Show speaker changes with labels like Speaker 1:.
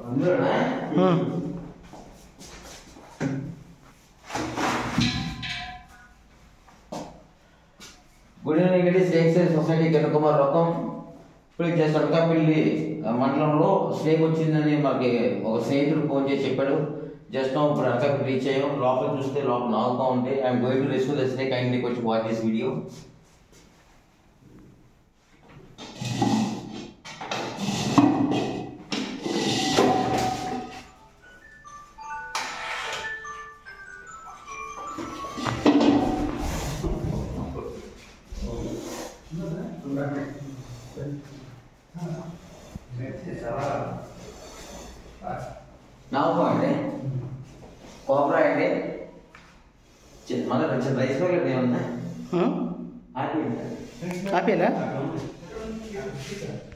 Speaker 1: Good evening అండి. Snake sale society గణకుమార్ రకం. ఇప్పుడు జస్ట్ అనకాపల్లి మండలంలో స్నేక్ వచ్చిందని మాకు ఒక స్నేహితుడు ఫోన్ చేసి చెప్పాడు. జస్ట్ ఇప్పుడు అనకాపల్లి రీచ్ అయ్యాం. లోపల చూస్తే లోపల నాగుతూ ఉంటే I'm going to rescue the snake. Kindly వచ్చి వాచ్ దిస్ వీడియో. నావు అండి, కోబ్రా అండి, మన రైస్ బ్యాగ్ ఏమన్నా
Speaker 2: ఆపేలా